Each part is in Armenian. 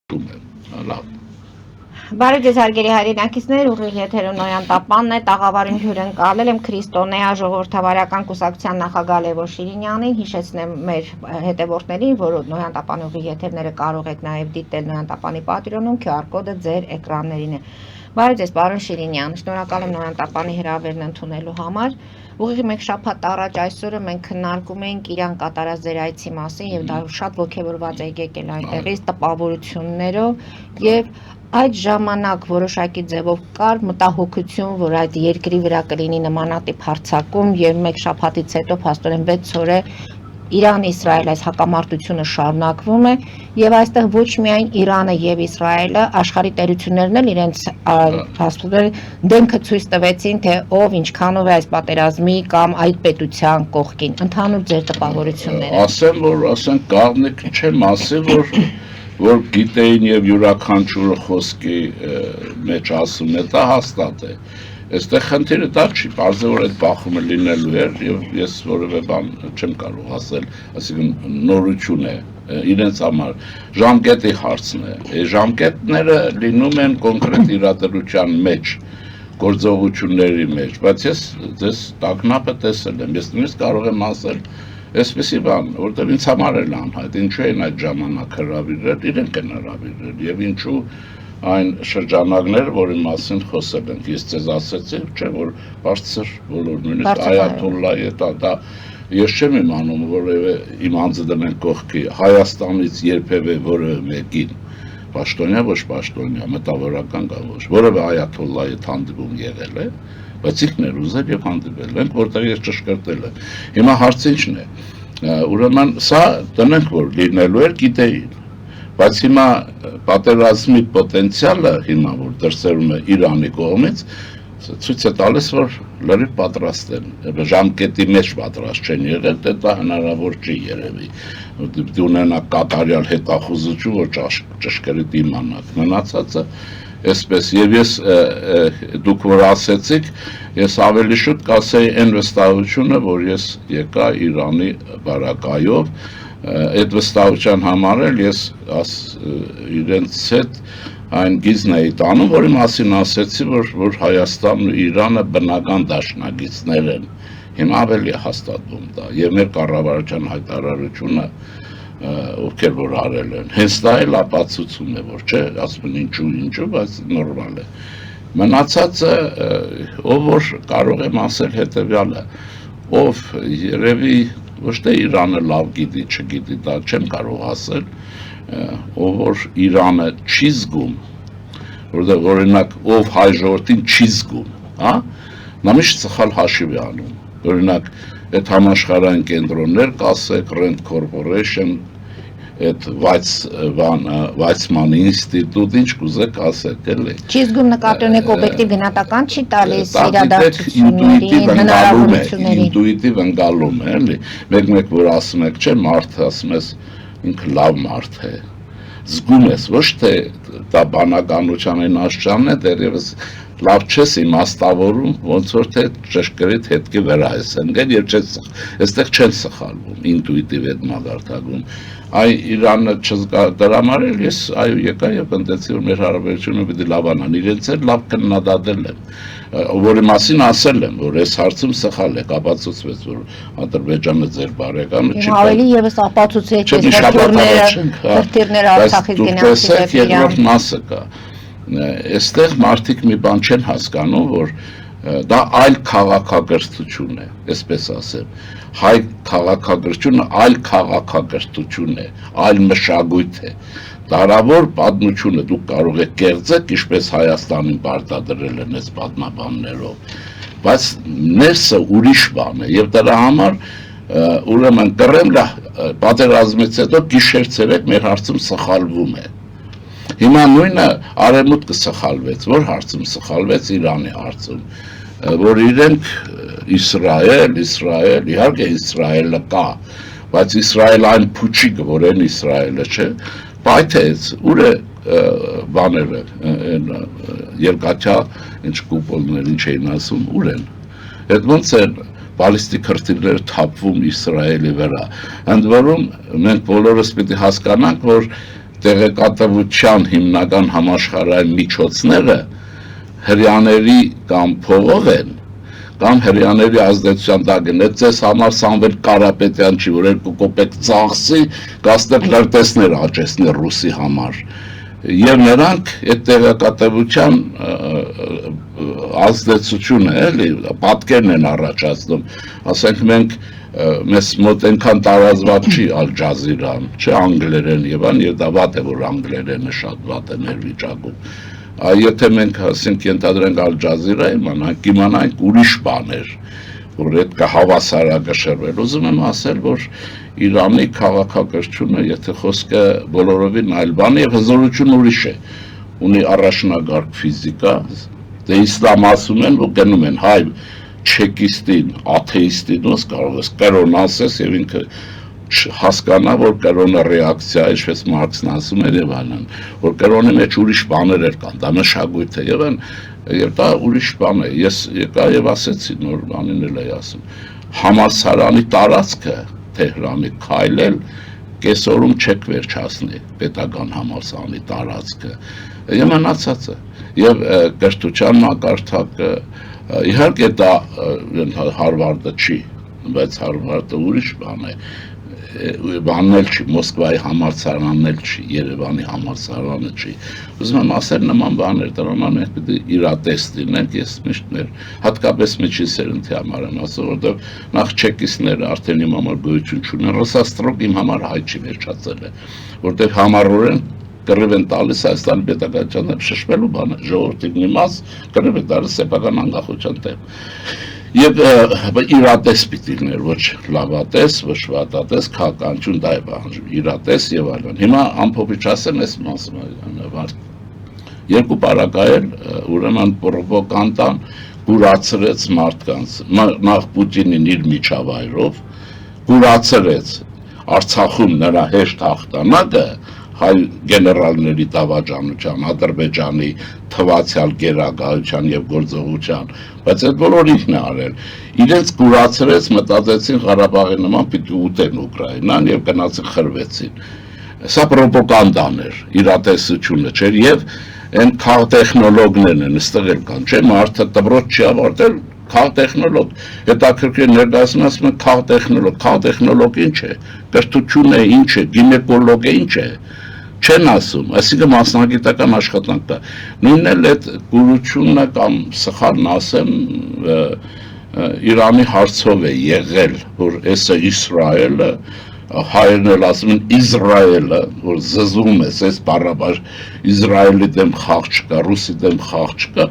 Լավ։ Բարև ձեզ հարգելի հայրենակիցներ, ուղիղ եթերում Նոյան Տապանն է, տաղավարին հյուրընկալել եմ Քրիստոնեա ժողովրդավարական կուսակցության նախագահ Լևոն Շիրինյանին, հիշեցնեմ մեր հետևորդներին, որ Նոյան Տապանի ուղիղ եթերները կարող եք նաև դիտել Նոյան Տապանի Patreon-ում, QR կոդը ձեր էկրաններին է։ Բարև ձեզ, պարոն Շիրինյան, շնորհակալ եմ Նոյան Տապանի հրավերն ընդունելու համար։ Ուղիղ մեկ շաբաթ առաջ այսօրը մենք քննարկում էինք Իրան կատարած ձեր այցի մասին եւ դա շատ ողջավորված եք եկել այնտեղից տպավորություններով եւ այդ ժամանակ որոշակի ձևով կար մտահոգություն, որ այդ երկրի վրա կլինի նմանատիպ հարձակում եւ մեկ շաբաթից հետո փաստորեն 6 օր է Իրան-Իսրայել այս հակամարտությունը շարունակվում է եւ այստեղ ոչ միայն Իրանը եւ Իսրայելը աշխարհի տերություններն էլ իրենց փաստորեն դեմքը ցույց տվեցին, թե ով ինչքանով է այս պատերազմի կամ այդ պետության կողքին, ընդհանուր ձեր տպավորությունները։ Ասեմ, որ ասենք գաղտնիք չեմ ասել, որ գիտեին եւ յուրաքանչյուրը խոսքի մեջ ասում է, դա հաստատ է։ Այստեղ խնդիրը դա չի, բարձր որ այդ բախումը լինելու էր եւ ես որևէ բան չեմ կարող ասել, այսինքն նորություն է իրենց համար, ժամկետի հարցն է։ Ժամկետները լինում են կոնկրետ իրադրության մեջ, գործողությունների մեջ, բայց ես ձեզ տագնապը տեսել եմ, ես նույնիսկ կարող եմ ասել այսպեսի բան, որտեղ ինձ համար էլ անհայտ, ինչու են այդ ժամանակ հրավիրել, իրենք են հրավիրել եւ ինչու այն շրջանակները, որի մասին խոսել ենք, ես ձեզ ասեցի, չէ, որ բարձր բոլոր նույնիսկ այաթոլլայի դա ես չեմ իմանում, որևէ իմ անձը դնեն կողքի Հայաստանից երբևէ որևէ մեկին պաշտոնյա, ոչ պաշտոնյա, մտավորական կամ ոչ, որևէ այաթոլլայի հանդիպում եղել է, բայց ինքն էր ուզել եւ հանդիպել ենք, որտեղ ես ճշգրտել եմ։ Հիմա հարցը ինչն է։ Ուրեմն սա տնենք որ լինելու էր գիտեին, բայց հիմա պատերազմի պոտենցիալը հիմա որ դրսերում է Իրանի կողմից ցույց է տալիս, որ լրիվ պատրաստ են, ժամկետի մեջ պատրաստ չեն եղել, դա հնարավոր չի երևի, դու ունենաք կատարյալ հետախուզություն, որ ճշգրիտ իմանաք, մնացածը այսպես, եւ ես դուք որ ասեցիք, ես ավելի շուտ կասեի այն վստահությունը, որ ես եկա Իրանի բարակայով, այդ վստահության համար էլ ես իրենց հետ այն գիծն էի տանում, որի մասին ասեցի, որ Հայաստանն ու Իրանը բնական դաշնակիցներ են, հիմա ավելի է հաստատվում դա, եւ մեր կառավարության հայտարարությունը ովքեր որ արել են, հենց դա էլ ապացուցում է, որ չէ, ասում են ինչու, բայց նորմալ է։ Մնացածը, ով որ կարող եմ ասել հետեւյալը, ով երևի ոչ թե Իրանը լավ գիտի, չգիտի, դա չեմ կարող ասել, ով որ Իրանը չի զգում, որտեղ օրինակ ով հայ ժողովրդին չի զգում, հա, նա միշտ սխալ հաշիվ է անում, օրինակ այդ համաշխարհային կենտրոններ կասեք, Rand Corporation, այդ Weizmann ինստիտուտ, ինչ կուզեք ասեք, էլի։ Չի զգում նկատի ունեք օբյեկտիվ գնահատական չի տալիս իրադարձությունների, հնարավորությունների։ Ինտուիտիվ ընկալում է, էլի։ Մեկ որ ասում եք, չէ, մարդ ասում ես, ինքը լավ մարդ է։ Զգում ես, ոչ թե դա բանականության այն աշխանն է, դեռևս լավ չես իմաստավորում, ոնց որ թե ճշգրիտ հետքի վրա ես ընկել եւ այստեղ չեն սխալվում, ինտուիտիվ այդ մագարտակում։ Այ Իրանը չդրամարել, ես այո եկա եւ ընտեցի որ մեր հարաբերությունը պիտի լավանան, իրենց էլ լավ քննադատել եմ, որի մասին ասել եմ, որ այս հարցում սխալ է, ապացուցվեց, որ Ադրբեջանը ձեր բարեկամը չի։ Ավելի եւս ապացուցեք, հրթիռները Արցախից գնացին եւ երկրորդ մասը կա։ Այստեղ մարդիկ մի բան չեն հասկանում, որ դա այլ քաղաքակրթություն է, այսպես ասեմ, հայ քաղաքակրթությունը այլ քաղաքակրթություն է, այլ մշակույթ է, դարավոր պատմությունը դուք կարող եք կեղծել, ինչպես Հայաստանին պարտադրել են այս պատմաբաններով, բայց ներսը ուրիշ բան է, եւ դրա համար ուրեմն Կրեմլը պատերազմից հետո գիշեր-ցերեկ մեր հարցում սխալվում է։ Հիմա նույնը արևմուտքը սխալվեց, որ հարցում սխալվեց Իրանի հարցում, որ իրենք Իսրայել, իհարկե Իսրայելը կա, բայց Իսրայել այն փուչիկը, որ են Իսրայելը չէ, պայթեց, ուր է բաները, երկաթյա, ինչ կուպոլներ, ինչ էին ասում, ուր են, այդ ոնց են բալիստիկ հրթիռներ թափվում Իսրայելի վրա, ընդ որում մենք բոլորս պիտի հասկանանք, որ տեղեկատվության հիմնական համաշխարհային միջոցները հрьяաների կամ փողով են, կամ հрьяաների ազդեցության տակ են, այդ ձեզ համար Սամվել Կարապետյան չի, որ 2 կոպեկ ծախսի, կաստեղ լրտեսներ աճեցնի ռուսի համար, եւ նրանք այդ տեղեկատվության ազդեցությունը, էլի, պատկերն են առաջացնում, ասենք մենք մեզ մոտ այնքան տարածված չի Ալ Ջազիրան, չէ անգլերեն եւ այն, եւ դա վատ է, որ անգլերենը շատ վատ է մեր վիճակում։ Եթե մենք ասենք ենթադրենք Ալ Ջազիրայի իմանանք ուրիշ բաներ, որ այդ կհավասարակշռվել։ Ուզում եմ ասել, որ Իրանի քաղաքակրթությունը, եթե խոսքը բոլորովին այլ բան է, եւ հզորությունը ուրիշ է, ունի առաջնագարկ ֆիզիկա, դե իսլամ ասում են, որ գնում են հայ չեկիստին, աթեիստին, ոնց կարող ես կրոն ասես եւ ինքը հասկանա, որ կրոնը ռեակցիա է, ինչպես Մարքսն ասում էր եւ այլն, որ կրոնի մեջ ուրիշ բաներ կան, դա մշակույթ է եւ դա ուրիշ բան է։ Ես եկա եւ ասեցի նոր բանին էլ էի ասում։ Համալսարանի տարածքը Թեհրանի քայլել կեսօրում չեք վերջացնի պետական համալսարանի տարածքը եւ մնացածը եւ կրթության մակարդակը իհարկե դա Հարվարդը չի, բայց Հարվարդը ուրիշ բան է, բանն էլ չի, Մոսկվայի համալսարանն էլ չի, Երևանի համալսարանը չի։ Ուզում եմ ասել նման բաներ, դրանով մենք պետք է իրատեստ լինենք, ես միշտ մեր հատկապես միջին համար եմ ասում, որովհետև նախ չեկիստները արդեն իմ համար գոյություն չունեն, ռուսաստրոկ իմ համար հայ չի վերջացել է, որովհետև համառորեն կռիվ են տալիս Հայաստանի պետականության հետ շշմելու բանը, ժողովրդի մի մաս կռիվ է տալիս սեփական անկախության դեմ։ Եվ իրատես պիտի լիներ, ոչ լավատես, ոչ վատատես, քաղաքականություն դա է պահանջում, իրատես եւ այլն։ Հիմա ամփոփիչ ասեմ, ես մասում եմ, երկու պարագայել, ուրեմն պրոպագանդան կուրացրեց մարդկանց, նախ Պուտինին իր միջավայրով, կուրացրեց Արցախում նրա հեշտ հաղթանակը, հայ գեներալների դավաճանության, Ադրբեջանի թվացյալ գերագահության եւ գործողության, բայց այդ բոլորը ինքն է արել։ Իրենց կուրացրեց, մտածեցին Ղարաբաղի նման պիտի ուտեն Ուկրաինան եւ գնացին խրվեցին։ Սա պրոպագանդան էր, իրատեսությունը չէր եւ այն քաղտեխնոլոգներն են ստեղ էլ կան, չէ՞, մարդը դպրոց չի ավարտել, քաղտեխնոլոգ, հետաքրքիր ներկայացնում ասում են քաղտեխնոլոգ ինչ է, կրթություն է ինչ է, գինեկոլոգ է ինչ է, չեն ասում, այսինքն մասնագիտական աշխատանք կա։ Նույնն էլ այդ գուրությունը կամ սխալն ասեմ, Իրանի հարցով է եղել, որ այսը Իսրայելը, հայերն էլ ասում են Իսրայելը, որ զզում ես, այս բառաբար Իսրայելի դեմ խաղ չկա, Ռուսի դեմ խաղ չկա,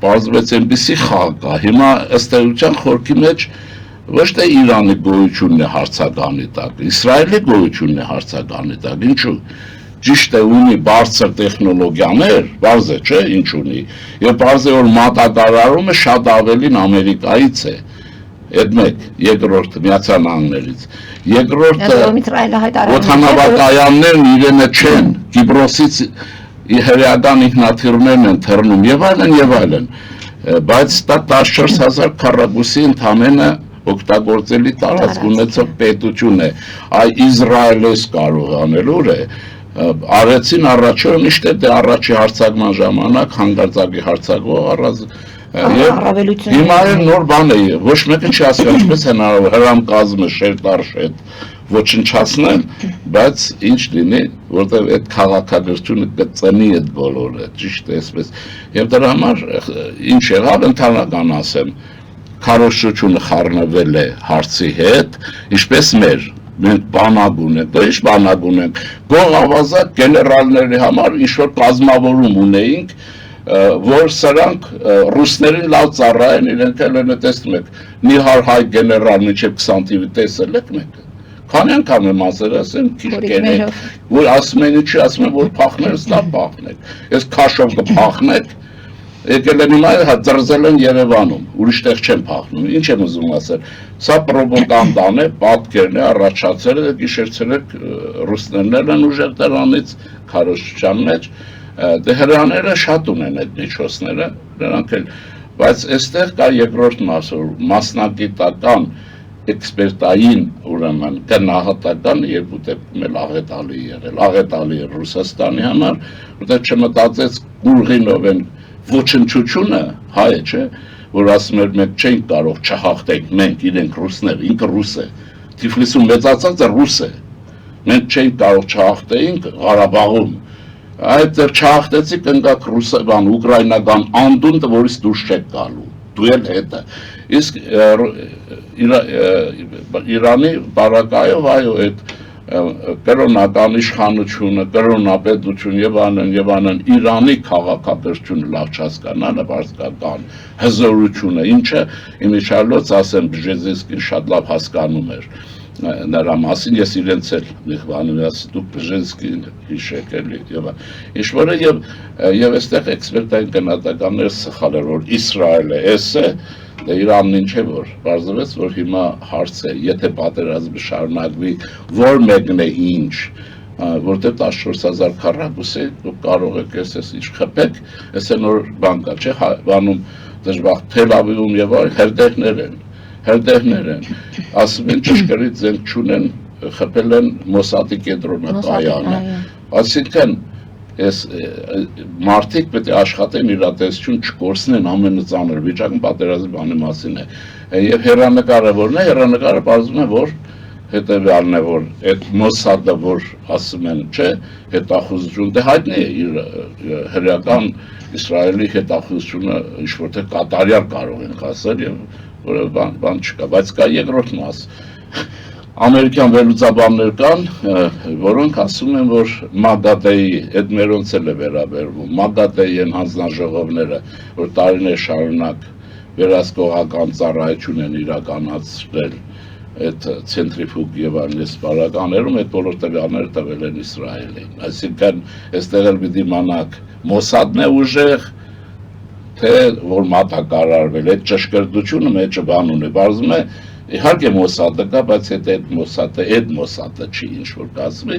պարզվեց այնպիսի խաղ կա, հիմա ըստ էության խորքի մեջ ոչ թե Իրանի գոյությունն է հարցականի տակ, Իսրայելի գոյությունն է հարցականի տակ, ինչու, ճիշտ է ունի բարձր տեխնոլոգիաներ, բարձ է, չէ, ինչ ունի, եւ բարձ է, որ մատակարարումը շատ ավելին Ամերիկայից է, այդ մեկ, երկրորդը Միացյալ Նահանգներից, երկրորդը օդանավակայաններն իրենը չեն, Կիպրոսից հրեական ինքնաթիռներն են թռնում եւ այլն, բայց դա 14000 քառակուսի ընդամենը օգտագործելի տարածք ունեցող պետություն է, այ Իսրայելս կարող անելու է, արեցին առաջը, միշտ է առաջի հարցակման ժամանակ, հանգարցակի հարցակվող առած, հիմա էլ նոր բան է, ոչ մեկը չի ասում, ինչպես հնարավոր հրամկազմը շերտարշետ ոչնչացնել, բայց ինչ լինի, որտեղ այդ քաղաքակրթությունը կծնի այդ բոլորը, ճիշտ է այսպես, եւ դրա համար ինչ եղավ ընդհանրական ասեմ, քարոզչությունը խառնվել է հարցի հետ, ինչպես մեր մենք բանակ ունենք, դա ինչ բանակ ունենք, գող ավազակ գեներալների համար ինչ-որ կազմավորում ունեինք, որ սրանք ռուսներին լավ ծառայեն, իրենք էլ են տեսնում եք, նիհար հայ գեներալ մինչև 20 թիվի տեսել եք մեկ, քանի անգամ եմ ասել, ասեմ, քիչ կենեք, որ ասում են ինչի, ասում են, որ փախներս լավ փախնեք, ես քաշով կփախնեք, եկել են հիմա դրզել են Երևանում, ուրիշ տեղ չեն փախնում, ինչ եմ ուզում ասել, սա պրոպագանդան է, պատկերն է, առաջացել է, գիշերցել եք ռուսներն են ուժեղ դրանից քարոզչության մեջ, դե հրեաները շատ ունեն այդ միջոցները, նրանք էլ, բայց այստեղ կա երկրորդ մասը, մասնագիտական էքսպերտային ուրեմն գնահատական երկու դեպքում էլ աղետալի եղել, աղետալի է Ռուսաստանի համար, որտեղ չմտածեց Գուրգինով են ոչնչությունը հայ է, չէ, որ ասում էր մենք չենք կարող չհաղթենք, մենք իրենք ռուսներ, ինքը ռուս է, Թիֆլիսում մեծացածը ռուս է, մենք չենք կարող չհաղթենք Ղարաբաղում, այդ դեռ չհաղթեցի կընկակ ռուսական, ուկրաինական անդունդը, որից դուրս չեք գալու, դու էլ հետը, իսկ Իրանի բարակայով այո այդ կրոնական իշխանությունը, կրոնապետություն եւ այլն Իրանի քաղաքակրթությունը լավ չհասկանալը բարձրական հզորությունը, ինչը իմիջիալոց ասեմ Բժեզինսկին շատ լավ հասկանում էր նրա մասին, ես իրենց էլ մեղվանում ասի դուք Բժեզինսկին հիշեք էլի եւ ինչ-որը եւ այստեղ էքսպերտային գնահատականները սխալ էր, որ Իսրայելը էս է Իրանն ինչ է որ բարձրացած որ հիմա հարց է եթե պատերազմը շարունակվի որ մեկն է ինչ որտեղ 14000 քառակուսի դուք կարող եք էս ինչ խփեք էս է նոր բան կա չէ բանում դժբախտ Թել Ավիվում եւ այլ հերդեղներ են ասում են ճշգրիտ զենք չունեն խփել են Մոսադի կենտրոնակայանը այսինքն Ես մարդիկ պետք է աշխատեն իրատեսություն չկորցնեն ամենածանր վիճակում պատերազմի բանի մասին է եւ հերանեկարը որն է հերանեկարը բարձում է որ հետեւյալն է որ այդ Մոսադը որ ասում են չէ հետախուզություն դե հայտնի է իր հրեական Իսրայելի հետախուզությունը ինչ որտեղ կատարյալ կարող են ասել եւ որը բան չկա բայց կա երկրորդ մաս Ամերիկյան վերլուծաբաններ կան, որոնք ասում են, որ Մադադեի, այդ մերոնց էլ է վերաբերվում, Մադադեի են հանձնաժողովները, որ տարիներ շարունակ վերահսկողական ծառայություն են իրականացրել այդ ցենտրիֆուգ եւ այլ սպառականներում, այդ բոլոր տվյալները տվել են Իսրայելին։ Այսինքն, այստեղ էլ պիտի իմանաք, Մոսադն է ուժեղ, թե որ մատակարարվել, այդ ճշգրտությունը մեջը բան ունի, բարձում է Իհարկե Մոսադը կա, բայց այդ Մոսադը չի ինչ-որ կազմի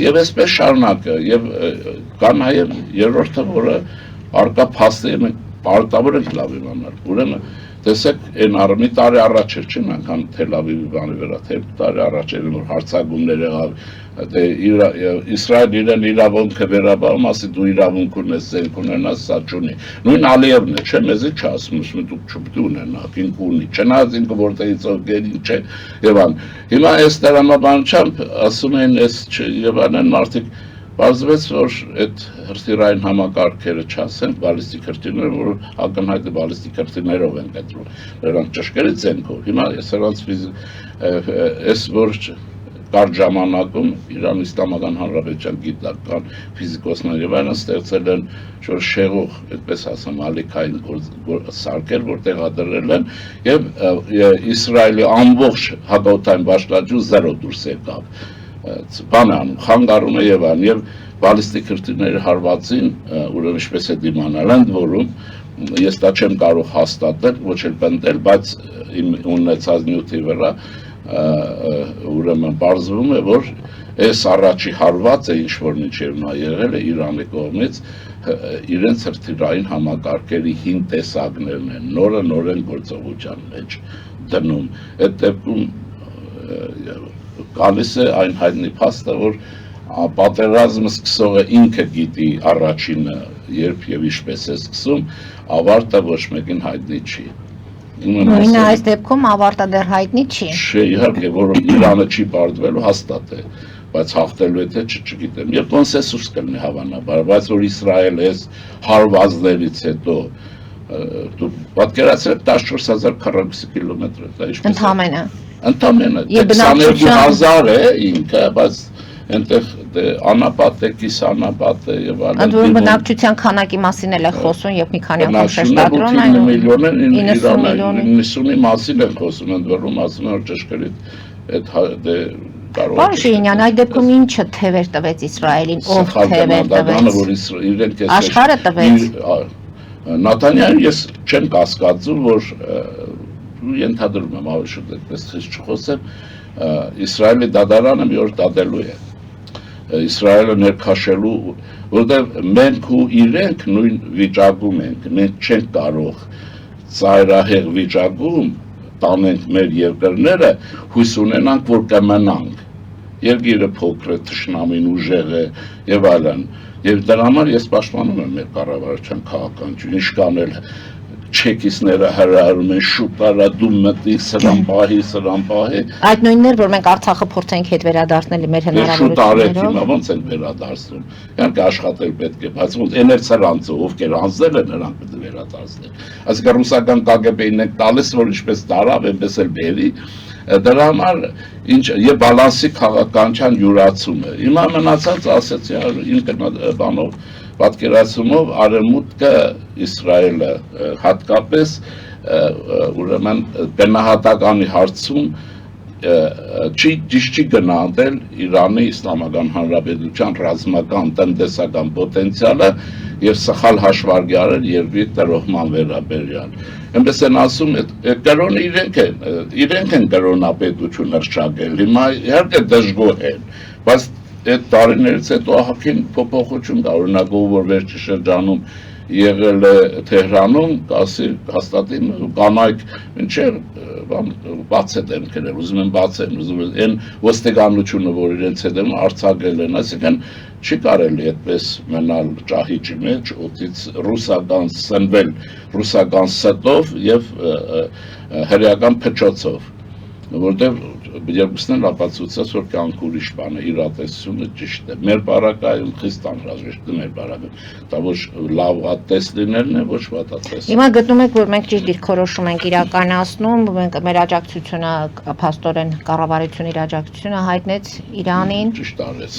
և այսպես շարունակը և կա նաև երրորդը, որը արկա փաստերը պարտավոր ենք լավ իմանալ, ուրեմն տեսեք, այն մի տարի առաջ էր, չեմ անգամ Թել Ավիվի բանի վրա, տարի առաջ էր, որ հարցակումներ եղավ, Իսրայել իրեն իրավունքը վերաբերում, ասի դու իրավունք ունես, զենք ունենաս, սա չունի։ Նույն Ալիևն է, չէ, մեզի չասում, դուք չպետք է ունենաք, ինքը ունի, չնայած ինքը որտեղից ովքեր ինչ է եւ այլն։ Հիմա այս տրամաբանությամբ ասում են այս եւ այլն մարդիկ Պարզվեց, որ այդ հրթիռային համակարգերը չասեն, բալիստիկ հրթիռները, որ ակնհայտ բալիստիկ հրթիռներով են կտրում, նրանք ճշգրիտ զենքով։ Հիմա այս որ կարճ ժամանակում Իրան Իսլամական Հանրապետության գիտական ֆիզիկոսներ եւ այլն ստեղծել են շոր շեղող, այդպես ասեմ, ալիքային սարքեր, որ տեղադրել են եւ Իսրայելի ամբողջ հակաօդային բաշտաճու զերո դուրս եկավ։ Բանան, խանգարում է եւ այլն եւ բալիստիկ հրթիռների հարվածին ուրեմն ինչպես է դիմանալ ընդ որում ես դա չեմ կարող հաստատել ոչ էլ պնդել բայց իմ ունեցած նյութի վրա ուրեմն բարձվում է որ այս առաջի հարվածը ինչ որ մինչեւ նա եղել է Իրանի կողմից իրենց հրթիռային համակարգերի հին տեսակներն են նորեն գործողության մեջ դնում այդ դեպքում գալիս է այն հայտնի փաստը, որ պատերազմը սկսողը ինքը գիտի առաջինը երբ եւ ինչպես է սկսում, ավարտը ոչ մեկին հայտնի չի։ Նույնը այս դեպքում ավարտը դեռ հայտնի չի։ Չէ, իհարկե, որ Իրանը չի պարտվելու հաստատ է, բայց հաղթելու է թե չգիտեմ։ Եվ կոնսենսուս կլինի հավանաբար, բայց որ Իսրայելը այս հարվածներից հետո դու պատկերացրեք 14000 քառակուսի կիլոմետր, դա ինչպես է։ Ընդամենը 22000 է ինքը, բայց այնտեղ անապատ է, կիսանապատ է եւ այլն։ Ընդ որում բնակչության քանակի մասին էլ է խոսում եւ մի քանի անգամ շեշտադրում են 90 միլիոն են 90-ի մասին են խոսում, ընդ որում ասում են որ ճշգրիտ այդ կարող է։ Պարոն Շիրինյան, այդ դեպքում ինչը թևեր տվեց Իսրայելին, ով թևեր տվեց։ Աշխարհը տվեց։ Նատանյանը ես չեմ կասկածում, որ ենթադրում եմ ավելի շուտ այդպես խիստ չխոսեմ, Իսրայելի դատարանը մի օր դատելու է, Իսրայելը ներքաշելու, որտեղ մենք ու իրենք նույն վիճակում ենք, մենք չենք կարող ծայրահեղ վիճակում տանենք մեր երկրները, հույս ունենանք, որ կմնանք։ Երկիրը փոքր է, թշնամին ուժեղ է եւ այլն։ Եվ դրա համար ես պաշտպանում եմ մեր կառավարության քաղաքականությունը, ինչքան էլ չեկիսները հրահրում են շուտարա դու մտի սրան պահի։ Այդ նույնն էր, որ մենք Արցախը փորձենք հետ վերադարձնել մեր հնարավորություններով։ Ոնց են վերադարձնում։ Իհարկե աշխատել պետք է, բայց ոնց էներ սրանցը, ովքեր անձել են, նրանք պետք է վերադարձնել։ Այսինքն ռուսական KGB-ին եք տալիս, որ ինչպես տարավ, այնպես էլ բերի։ Դրա համար ինչ եւ բալանսի քաղաքականության յուրացում է։ Հիմա մնացած ասեցի իմ բանով պատկերացումով արևմուտքը Իսրայելը հատկապես ուրեմն գնահատականի հարցում չի գնահատել Իրանի Իսլամական Հանրապետության ռազմական տնտեսական պոտենցիալը եւ սխալ հաշվարկի արել երկրի տրոհման վերաբերյալ։ Այնպես են ասում, կրոնը իրենք են կրոնապետություն հռչակել, հիմա իհարկե դժգոհ են, բայց այդ տարիներից հետո ահագին փոփոխություն կա, օրինակ ով որ վերջի շրջանում եղել է Թեհրանում, կասի հաստատի կանայք ինչեր բաց է դեմքերել, ուզում են բացեն, ուզում են այն ոստիկանությունը, որ իրենց հետ են արձակել են, այսինքն չի կարելի այդպես մնալ ճահիճի մեջ, օդից ռուսական սնվել, ռուսական ստով եւ հրեական փչոցով, որտեղ երկուսն են ապացուցած, որ կյանք ուրիշ բան է, իրատեսությունը ճիշտ է։ Մեր բարակայում խիստ անհրաժեշտ է մեր բարակայում։ Դա ոչ լավ ատես լինելն է, ոչ վատ ատես։ Հիմա գտնում եք, որ մենք ճիշտ դիրքորոշում ենք իրականացնում, մենք մեր աջակցությունը փաստորեն կառավարությունը իր աջակցությունը հայտնեց Իրանին։ Ճիշտ արեց։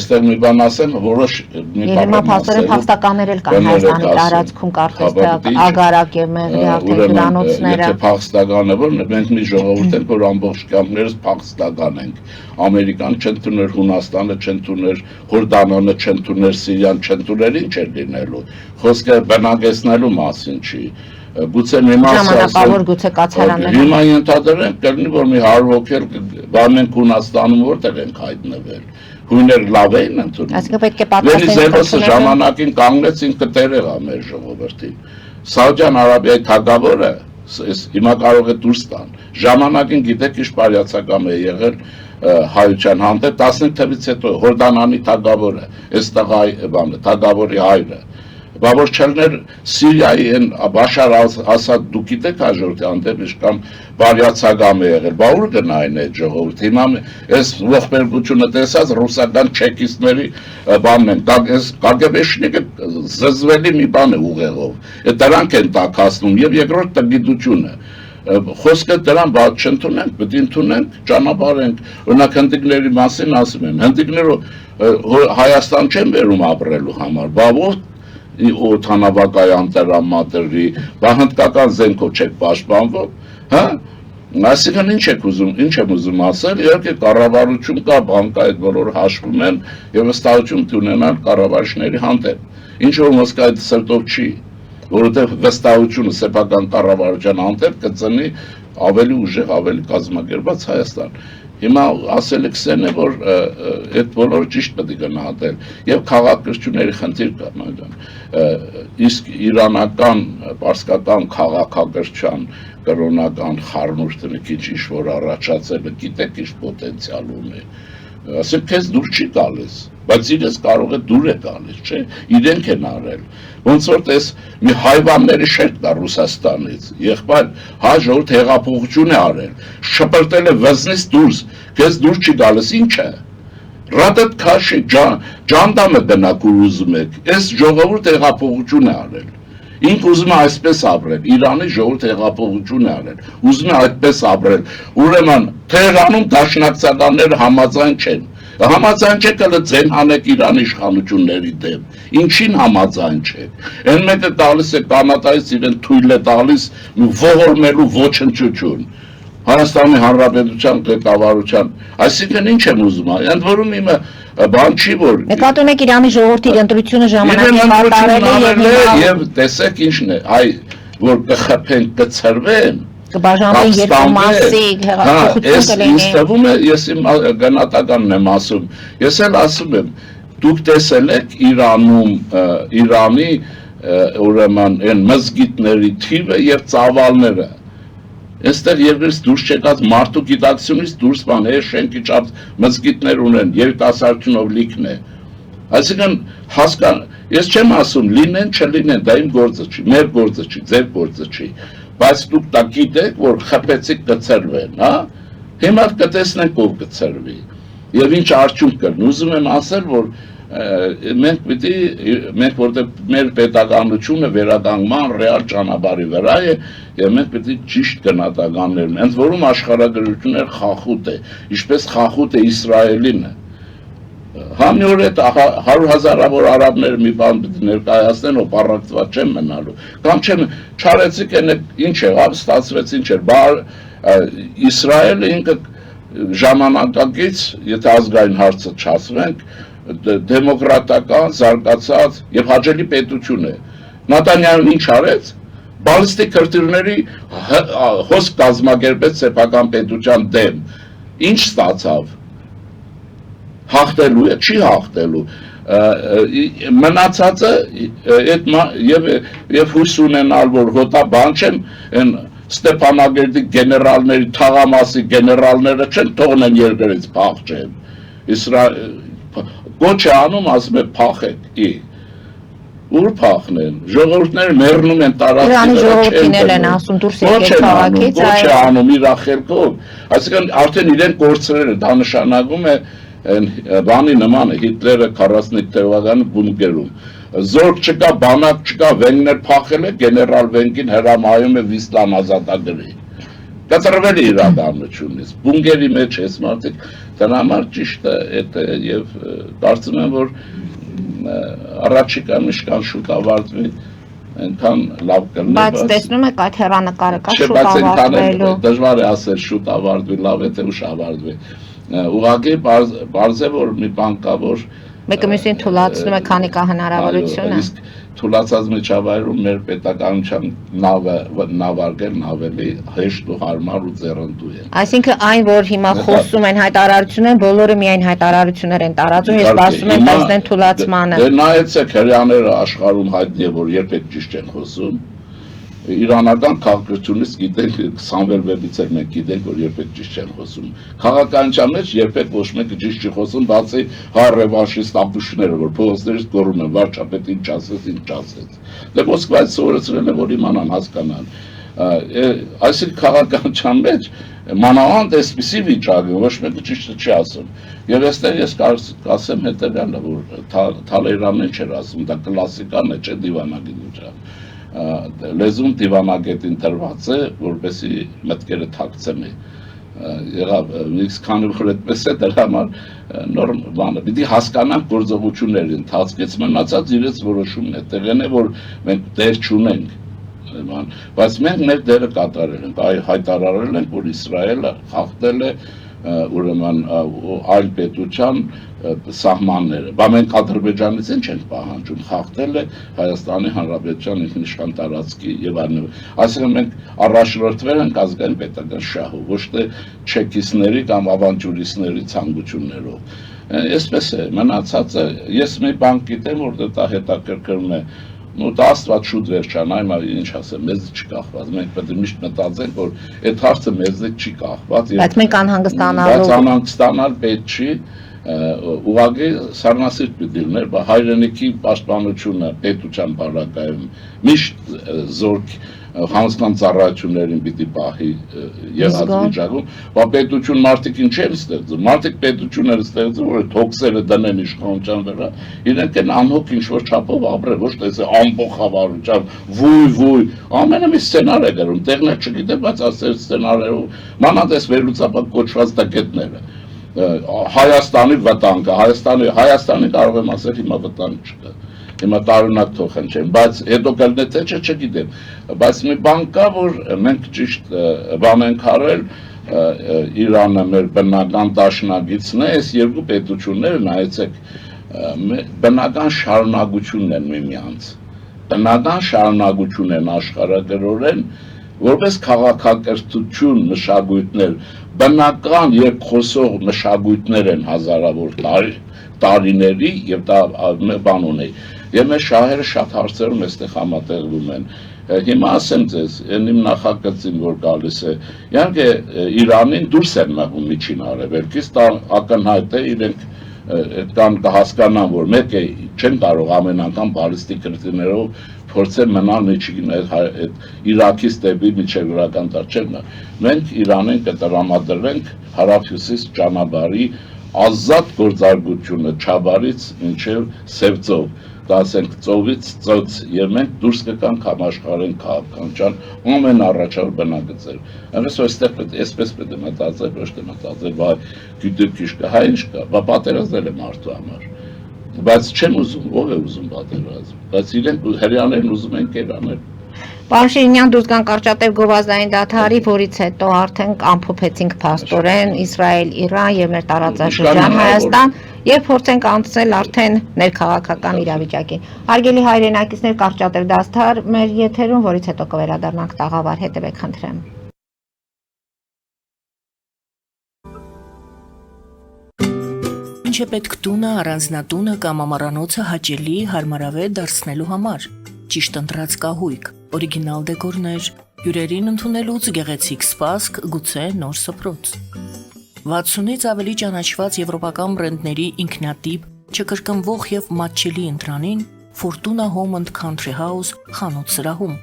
Այստեղ մի բան ասեմ, որոշ մի բան հիմա փաստորեն փաստականներ էլ կան Հայաստանի տարածքում կարծես թե Ագարակ եւ Մեղրիակ հյուրանոցները։ Եթե փաստականը որ մենք մի ժողովուրդ ենք, որ ամբողջ կյանքներս փաստական ենք։ Ամերիկան չընդուներ, Հունաստանը չընդուներ, Հորդանանը չընդուներ, Սիրիան չընդուներ, ինչ էր լինելու։ Խոսքը բնակեցնելու մասին չի։ Գուցե ժամանակավոր գուցե կացարաններ։ Հիմա ենթադրենք կլինի, որ մի 100 հոգի բանենք Հունաստանում որտեղ ենք հայտնվել։ Հույներ լավ էին ընդունում։ Այսինքն պետք է պատասխանեն։ Վենիզելոսը ժամանակին կանգնեց ինքը տեր եղավ մեր ժողովրդին։ Սաուդյան Արաբիայի թագավորը հիմա կարող է դուրս տան։ Ժամանակին գիտեք ինչ բարյացակամ է եղել հայության հանդեպ 15 թվականից հետո Հորդանանի թագավորը, այս տղայի բանը, թագավորի հայրը։ Բա որ չլներ Սիրիայի են Բաշար Ասադ դուք գիտեք հաջորդի հանդեպ ինչքան բարյացակամ է եղել, բա ուր գնային այդ ժողովուրդը։ Հիմա այս ողբերգությունը տեսած ռուսական չեկիստների բանն են, այս KGB-շնիկը զզվելի մի բան է ուղեղով։ Դրանք են տաքացնում եւ երկրորդ տգիտությունը։ Խոսքը դրան բաց չընդունենք, պետք է ընդունենք, ճանապարհենք, օրինակ հնդիկների մասին ասում են, հնդիկները Հայաստան չեն վերում ապրելու համար, բա օթանավակայան տրամադրի, բա հնդկական զենքով չեք պաշտպանվում, հա? Այսինքն ինչ եմ ուզում ասել, իհարկե կառավարություն կա, բան կա, այդ բոլորը հաշվում են եւ վստահություն ունենան կառավարիչների հանդեպ։ Ինչ որ Մոսկվայի այդ սրտով չի, որովհետեւ վստահությունը սեփական կառավարության հանդեպ կծնի ավելի ուժեղ, ավելի կազմակերպված Հայաստան։ Հիմա ասել եք սեն է, որ այդ բոլորը ճիշտ պետք է գնահատել եւ քաղաքացիների խնդիր կա մայրան։ Իսկ իրանական, պարսկական քաղաքակրթության կրոնական խառնուրդը մի քիչ ինչ որ առաջացել է, գիտեք ինչ պոտենցիալ ունի։ Ասեք քեզ դուր չի գալիս, բայց իրենց կարող է դուր է գալիս, չէ՞։ Իրենք են արել։ Ոնց որ տես մի հայվանների շերտ կա Ռուսաստանից, եղբայր հայ ժողովուրդ հեղափոխություն է արել, շպրտել է վզնից դուրս, քեզ դուր չի գալիս, ինչ է։ Ռադետ քաշի ջանդամը դնակ ուզում եք, այս ժողովուրդ հեղափոխություն է արել։ Ինք ուզում է այսպես ապրել, Իրանի ժողովուրդ հեղափոխություն է արել, ուզում է այդպես ապրել, ուրեմն Թեհրանում դաշնակցականները համաձայն չեն, համաձայն չեք հələ ձեն հանեք Իրանի իշխանությունների դեմ, ինչին համաձայն չեք, են մեկը տալիս է Կանադայից իրեն թույլ է տալիս ողորմելու ոչնչություն, Հայաստանի Հանրապետության ղեկավարության, այսինքն ինչ եմ ուզում, ընդ որում իմը բան չի որ նկատում եք Իրանի ժողովրդի ընտրությունը ժամանակին կատարել եւ տեսեք ինչն է, այ որ կխփեն, կծրվեն, կբաժանվեն երկու մասի, հեղափոխություն կլինի։ Ինձ թվում է, ես իմ գնահատականն եմ ասում, ես էլ ասում եմ, դուք տեսել եք Իրանում, Իրանի ուրեմն այն մզգիտների թիվը եւ ծավալները, Այստեղ երկրից դուրս չեկած մարդու գիտակցությունից դուրս բան է շենքի չափ մզկիթներ ունեն, երիտասարդությունով լիքն է։ Այսինքն ես չեմ ասում լինեն, չլինեն, դա իմ գործը չի, մեր գործը չի, ձեր գործը չի, բայց դուք դա գիտեք, որ խփեցիկ կցրվեն, հա։ Հիմա կտեսնենք ով կցրվի։ Եվ ինչ արդյունք կլինի։ Ուզում եմ ասել, որ մենք որտեղ մեր պետականությունը վերականգնման ռեալ ճանապարհի վրա է, եւ մենք պետք է ճիշտ գնահատականներ ունենք, ընդ որում աշխարհագրություններ խախուտ է, ինչպես խախուտ է Իսրայելին։ Համի օր այդ 100,000-ավոր արաբները մի բան ներկայացնեն, ով առակցված չեն մնալու։ Կամ չեմ չարեցիք են ինչ եղավ, ստացվեց ինչ էր։ Իսրայելը ինքը ժամանակակից, եթե ազգային հարցը չասվենք, դեմոկրատական, զարգացած եւ հաջելի պետություն է։ Նատանյահուն ինչ արեց։ Բալիստիկ քրտիրների հոսք կազմակերպեց սեփական պետության դեմ։ Ինչ ստացավ։ Հաղթելու է, չի հաղթելու։ Մնացածը եւ հույս ունենալ, որ հոտա բան չեմ, այն Ստեփանագերդի գեներալների, թաղամասի գեներալները չեն թողնեն երկրից փախչեն։ Գոչ է անում, ասում է փախեք, ուր փախնեն, ժողովուրդները մեռնում են տարածքի ժողովուրդինել են ասում դուրս եկեք քաղաքից, ոչ է անում իր ախելքով, այսինքն արդեն իրեն կորցրել է, դա նշանակում է բանի նման է, Հիտլերը 45 թվականի բունկերում, զորք չկա, բանակ չկա, Վենգներ փախել է, գեներալ Վենգին հրամայում է Վիսլան ազատագրի, կտրվել է իրականությունից, բունկերի մեջ ես մարդիկ, դրա համար ճիշտ է եւ կարծում եմ, որ առաջիկան իշքան շուտ ավարտվի, այնքան լավ կլինի, բայց տեսնում եք այդ հեռանկարը կա շուտ ավարտվելու, դժվար է ասել շուտ ավարտվի, լավ է թե ուշ ավարտվի, ուղղակի բարձ է, որ մի բան կա, որ մեկը մյուսին թուլացնում է քանի կա հնարավորությունը։ Իսկ թուլացած միջավայրում մեր պետականության նավարկելն ավելի հեշտ ու հարմար ու ձեռնտու է։ Այսինքն այն, որ հիմա խոսում են հայտարարություն են, բոլորը միայն հայտարարություններ են տարածում, ես ասում եմ տեսնեն թուլացմանը։ Դե նայեցեք հрьяաները աշխարհում հայտնի է, որ երբեք ճիշտ չեն խոսում։ Իրանական քաղաքությունից գիտենք 26-ից էլ մենք գիտենք, որ երբեք ճիշտ չեն խոսում։ Քաղաքականության մեջ երբեք ոչ մեկը ճիշտ չի խոսում, բացի ռևանշիստ ապուշները, որ փողոցներից գոռում են, վարչապետ ինչ ասեց, ինչ ասեց։ Դե Մոսկվայից սովորեցրել են, որ իմանան, հասկանան։ Այսինքն քաղաքականության մեջ մանավանդ այսպիսի վիճակը ոչ մեկը ճիշտը չի ասում։ Եվ այստեղ ես կասեմ հետևյալը, որ Թալեյրանն չէր ասում, դա կլասիկան է, չէ դիվանագիտության։ Լեզուն դիվանագետին տրված է, որպեսի մտքերը թաքցնի։ Եղավ, քանի որ այդպես է, դրա համար նորմ բանը, պիտի հասկանանք գործողությունների ընթացքից մնացած իրենց որոշումն է, տեղեն է, որ մենք դեր չունենք, բայց մենք մեր դերը կատարել ենք, հայտարարել ենք, որ Իսրայելը խախտել է ուրեմն այլ պետության սահմանները, բա մենք Ադրբեջանից ինչ ենք պահանջում, խախտել է Հայաստանի Հանրապետության ինքնիշխան տարածքի եւ այլն։ Այսինքն մենք առաջնորդվել ենք ազգային պետական շահով, ոչ թե չեկիստների կամ ավանտյուրիստների ցանկություններով։ Այսպես է, մնացածը ես մի բան գիտեմ, որ դա հետաքրքրում է դա աստված շուտ վերջանա, հիմա ինչ ասեմ, մեզ չի կախված, մենք պետք է միշտ մտածենք, որ այդ հարցը մեզ չի կախված, բայց մենք անհանգստանալ պետք չի, ուղղակի սառնասիրտ պիտի լիներ, հայրենիքի պաշտպանությունը պետության բառակայում միշտ զորք հանցքան ծառայություններին պիտի պահի եղած վիճակում, բա պետություն մարդիկ ինչ են ստեղծում, մարդիկ պետությունները ստեղծում, որ թոքսերը դնեն իշխանության վրա, իրենք են անհոգ ինչ-որ չափով ապրել, ոչ թե ամբողջավարությամբ, վույ, ամենը մի սցենար է գրում, տեղն է չգիտեմ, բայց ասել սցենարերով, մանավանդ վերլուծաբան կոչված տակետները, Հայաստանի վտանգը, Հայաստանի կարող եմ ասել հիմա վտանգ չկա, հիմա տարօրինակ թողնչեն, բայց հետո կլինի թե չգիտեմ, բայց մի բան կա, որ մենք ճիշտ բան ենք արել, Իրանը մեր բնական դաշնակիցն է, այս երկու պետությունները նայեցեք, բնական շարունակությունն են միմյանց, բնական շարունակություն են աշխարհագրորեն, որպես քաղաքակրթություն մշակույթներ, բնական եւ խոսող մշակույթներ են հազարավոր տարիների եւ դա բան ունի։ Եվ մեր շահերը շատ հարցերում այստեղ համատեղվում են։ Հիմա ասեմ ձեզ, այն իմ նախագծին, որ գալիս է, իհարկե Իրանին դուրս են մղում միջին արևելքից, դա ակնհայտ է, իրենք կան կհասկանան, որ մեկ է չեն կարող ամեն անգամ բալիստիկ ռակետներով փորձել մնալ Իրաքից դեպի միջերգրական դաշտերն։ Մենք Իրանին կտրամադրենք հարավ-հյուսիս ճանապարհի ազատ գործարկությունը Չաբարից մինչև Սևծով, ասենք ծովից ծոց, եւ մենք դուրս կգանք համաշխարհային քաղաքականության ամենառաջար բնագծեր։ Այնպես որ այստեղ պետք է մտածել, ոչ թե մտածել, վայ, գիտեք ինչ կա, հայ ինչ կա, բա պատերազմել է մարդու համար։ Բայց չեմ ուզում, ով է ուզում պատերազմ, բայց իրենք հрьяաներն ուզում են կերանել։ Պարոն Շիրինյան, դուրս գան կարճատև գովազդային դադարի, որից հետո արդեն ամփոփեցինք փաստորեն Իսրայել, Իրան եւ մեր տարածաշրջան Հայաստան եւ փորձենք անցնել արդեն ներքաղաքական իրավիճակին։ Հարգելի հայրենակիցներ, կարճատև դադար մեր եթերում, որից հետո կվերադառնանք տաղավար, հետեւեք խնդրեմ։ Ինչ է պետք տունը, առանձնատունը կամ ամառանոցը հաճելի, հարմարավետ դարձնելու համար։ Ճիշտ ընտրած կահույք, օրիգինալ դեկորներ, հյուրերին ընդունելուց գեղեցիկ սպասք, գուցե նոր սփռոց։ 60-ից ավելի ճանաչված եվրոպական բրենդների ինքնատիպ, չկրկնվող եւ մատչելի ընտրանին Fortuna Home and Country House խանութ սրահում։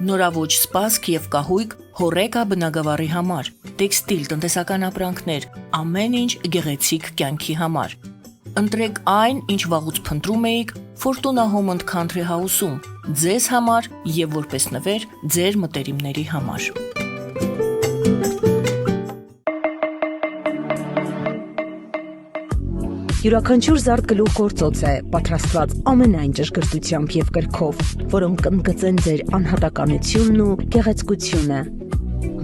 Նորավոճ սպասք եւ կահույք հորեկա բնագավառի համար, տեքստիլ, տնտեսական ապրանքներ, ամեն ինչ գեղեցիկ կյանքի համար։ Ընտրեք այն, ինչ վաղուց փնտրում էիք Fortuna Home and Country House-ում, ձեզ համար եւ որպես նվեր ձեր մտերիմների համար։ Յուրաքանչյուր զարդ գլուխ գործոց է, պատրաստված ամենայն ճշգրտությամբ եւ կրքով, որոնք կընդգծեն ձեր անհատականությունն ու գեղեցկությունը։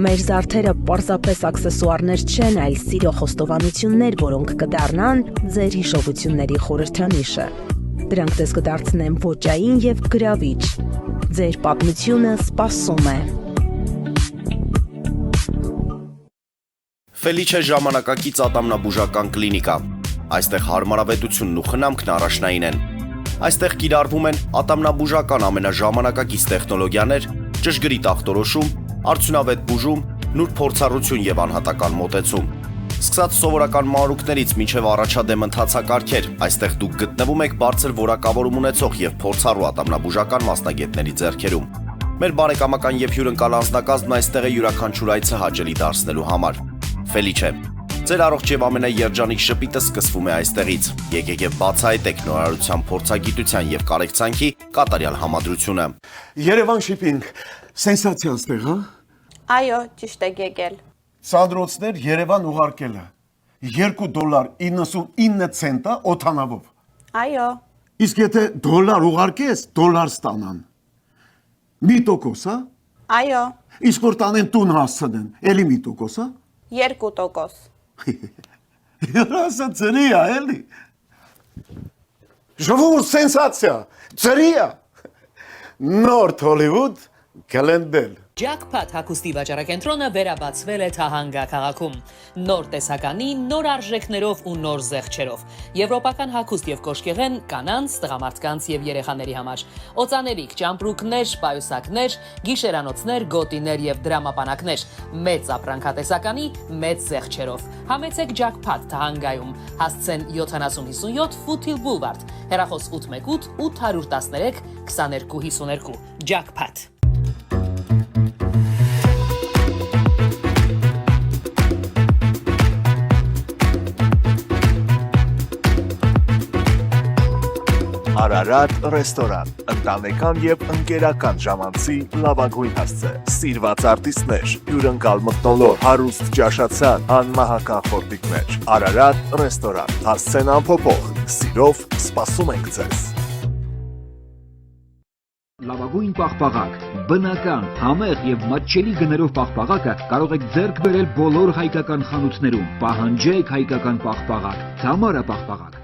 Մեր զարդերը պարզապես աքսեսուարներ չեն, այլ սիրո խոստովանություններ, որոնք կդառնան ձեր հիշողությունների խորհրդանիշը։ Դրանք ձեզ կդարձնեն ոճային եւ գրավիչ։ Ձեր պատմությունը սպասում է։ Ֆելիչե ժամանակակից ատամնաբուժական կլինիկա։ Այստեղ հարմարավետությունն ու խնամքն առաջնային են։ Այստեղ կիրառվում են ատամնաբուժական ամենաժամանակակից տեխնոլոգիաներ, ճշգրիտ ախտորոշում, արդյունավետ բուժում, նուրբ փորձառություն եւ անհատական մոտեցում։ Սկսած սովորական մանրուքներից մինչև առաջադեմ ընթացակարգեր, այստեղ դուք գտնվում եք բարձր որակավորում ունեցող եւ փորձառու ատամնաբուժական մասնագետների ձեռքերում։ Մեր բարեկամական եւ հյուրընկալ անձնակազմն այստեղ է յուրաքանչյուր այցը հաճելի դարձնելու համար։ Ֆելիչե, ձեր առողջ եւ ամենաերջանիկ շպիտը սկսվում է այստեղից։ Եկեք եւ բացահայտեք նորարարության փորձագիտության եւ կարեկցանքի կատարյալ համադրությունը։ Երևան շիփինգ, սենսացիա ստեղ, հա։ Այո, ճիշտ եք եկել։ Սանդրոցներ Երևան ուղարկելը $2.99 օթանավով։ Այո, Իսկ եթե դոլար ուղարկես, դոլար ստանան։ 1%, հա։ այո, Իսկ որ տանեն տուն հասցնեն, էլի 1%, հա։ 2%։ Երասա ծրի է, էլի։ Ժողովուրդ սենսացիա, ծրի է։ Նորթ Հոլիվուդ կլենդել։ Jackpot հագուստի վաճառակենտրոնը վերաբացվել է Թահանգա քաղաքում։ Նոր տեսականի, նոր արժեքներով ու նոր զեղչերով։ Եվրոպական հագուստ եւ կոշկեղեն կանանց, տղամարդկանց եւ երեխաների համար։ Օծանելիք, ճամպրուկներ, պայուսակներ, գիշերանոցներ, գոտիներ եւ դրամապանակներ։ Մեծ ապրանքատեսականի, մեծ զեղչերով։ Համեցեք Jackpot Թահանգայում։ Հասցեն 7057 Foothill Boulevard։ Հեռախոս 818 813 2252։ Jackpot։ Արարատ ռեստորան, ընտանեկան եւ ընկերական ժամանցի լավագույն հասցե, սիրված արտիստներ, հյուրընկալ մթնոլորտ, հարուստ ճաշացան, անմահական խորտիկներ, Արարատ ռեստորան, հասցեն ամփոփող, սիրով սպասում ենք ձեզ։ Լավագույն պաղպաղակ, բնական, համեղ եւ մատչելի գներով պաղպաղակը կարող եք ձեռք բերել բոլոր հայկական խանութներում, պահանջեք հայկական պաղպաղակ, Թամարա պաղպաղակ։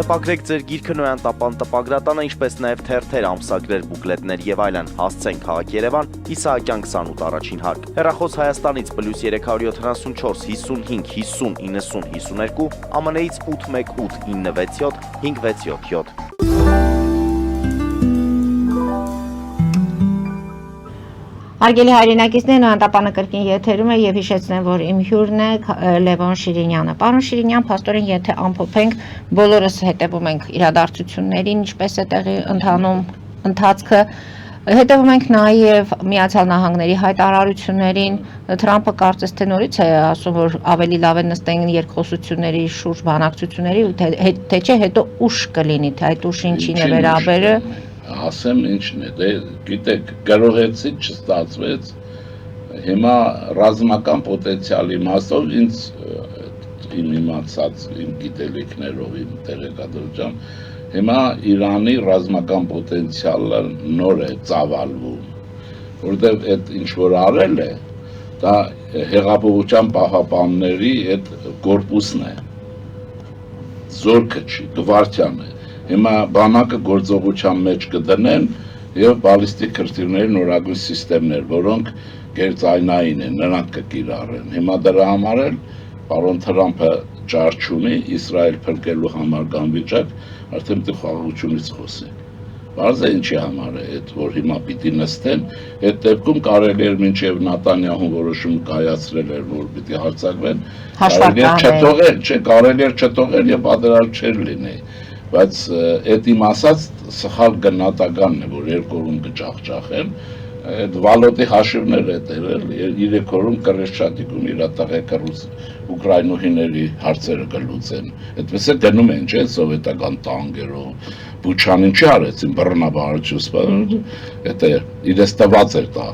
Տպագրեք ձեր գիրքը Նոյան տապան տպագրատանը, ինչպես նաև թերթեր, ամսագրեր, բուկլետներ եւ այլն։ Հասցեն քաղաք Երևան, Իսահակյան 28 առաջին հարկ։ Հեռախոս Հայաստանից +374 55 50 90 52, ԱՄՆ-ից 818 967 5677։ Հարգելի հայրենակիցներ, Նոյան կրկին եթերում է եւ հիշեցնեմ, որ իմ հյուրն է Լևոն Շիրինյանը։ Պարոն Շիրինյան, փաստորեն, եթե ամփոփենք, բոլորս հետևում ենք իրադարձություններին, ինչպես է տեղի ընթանում ընթացքը, հետևում ենք նաեւ Միացյալ Նահանգների հայտարարություններին։ Թրամփը կարծես թե նորից է ասում, որ ավելի լավ է նստեն երկխոսությունների շուրջ բանակցությունների, թե չէ հետո ուշ կլինի, թե այդ ուշ ինչին է վերաբերը։ Ասեմ ինչն է, դե գիտեք, գրողեցի չստացվեց, հիմա ռազմական պոտենցիալի մասով ինձ իմ իմացած, իմ գիտելիքներով, իմ տեղեկատվությամբ, հիմա Իրանի ռազմական պոտենցիալը նոր է ծավալվում, որտեղ այդ ինչ որ արել է, դա հեղափոխության պահապանների այդ կորպուսն է, զորքը չի, գվարդյան է։ Հիմա բանակը գործողության մեջ կդնեն եւ բալիստիկ քրթիռների նորագույն սիստեմներ, որոնք գերձայնային են, նրանք կկիրառեն։ Հիմա դրա համար էլ պարոն Թրամփը ճարչունի Իսրայել փրկելու համար կամ վիճակ, արդեն դե խաղաղությունից խոսի։ Բարձ է ինչի համար է այդ, որ հիմա պիտի նստեն, այդ դեպքում կարելի էր մինչև Նատանյահուն որոշում կայացրել էր, որ պիտի հարձակվեն, կարելի էր չթողել եւ պատերազմ չէր լինի։ Բայց այդ իմ ասած սխալ գնահատականն է, որ 2 օրում կճախճախեն, այդ վալոտի հաշիվներ է դերել, 3 օրում կրեշչատիկում իր տղեկը ուկրաինուհիների հարցերը կլուծեն։ Այդպես է գնում են, չէ, սովետական տանկերով, Բուչանին չի արեցին, բռնաբարություն սպառել, այդ իրենց տված էր դա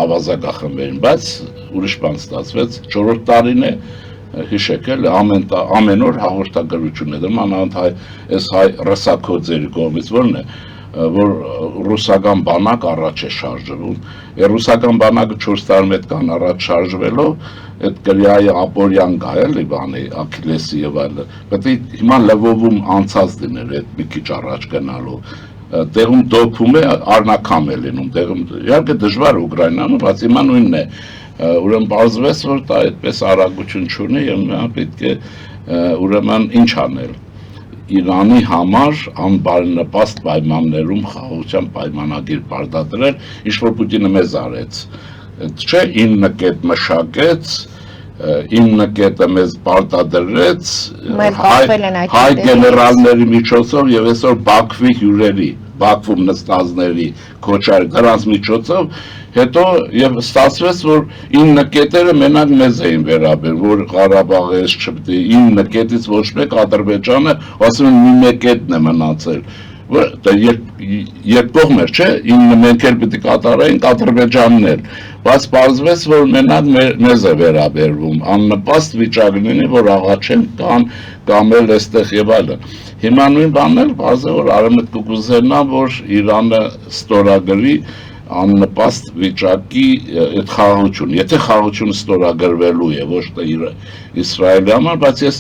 ավազակախմբերին, բայց ուրիշ բան ստացվեց, 4-րդ տարին է հիշեք էլ ամեն օր հաղորդագրություն է դրում, այս հայ ռսակոձերի կողմից որն է, որ ռուսական բանակ առաջ է շարժվում, ռուսական բանակը 4 տարի կան առաջ շարժվելով, այդ կրիայի ապորյան գա էլի բանի, Աքիլեսի եւ այլը, պետք է հիմա լվովում անցած դիներ այդ մի քիչ առաջ գնալու, տեղում դոփում է առնակամ է լինում, տեղում իհարկե դժվար է Ուկրաինայում, բայց հիմա նույնն է, ուրեմն բարձվեց, որ դա այդպես արագություն չունի եւ նա պետք է ուրեմն ինչ անել Իրանի համար անբարենպաստ պայմաններում խաղաղության պայմանագիր պարտադրել, ինչ որ Պուտինը մեզ արեց, չէ 9 կետ մշակեց, 9 կետը մեզ պարտադրեց հայ գեներալների միջոցով եւ այսօր Բաքվի հյուրերի, Բաքվում նստածների քոչարի դրանց միջոցով հետո եւ ստացվեց, որ 9 կետերը մենակ մեզ էին վերաբերում, որ Ղարաբաղը էս չպետք է 9 կետից ոչ մեկ Ադրբեջանը, ասում են մի կետն է մնացել, որ դա երկկողմ էր, չէ, 9 մենք էլ պիտի կատարեինք Ադրբեջանն էլ, բայց պարզվեց, որ մենակ մեզ է վերաբերվում, աննպաստ վիճակ լինի, որ աղաչեն կամ էլ այստեղ եւ այլն։ Հիմա նույն բանն էլ պարզ է, որ Արևմուտքը կուզենա, որ Իրանը ստորագրի աննպաստ վիճակի այդ խաղաղություն, եթե խաղաղությունը ստորագրվելու է, ոչ թե Իսրայելի համար, բայց ես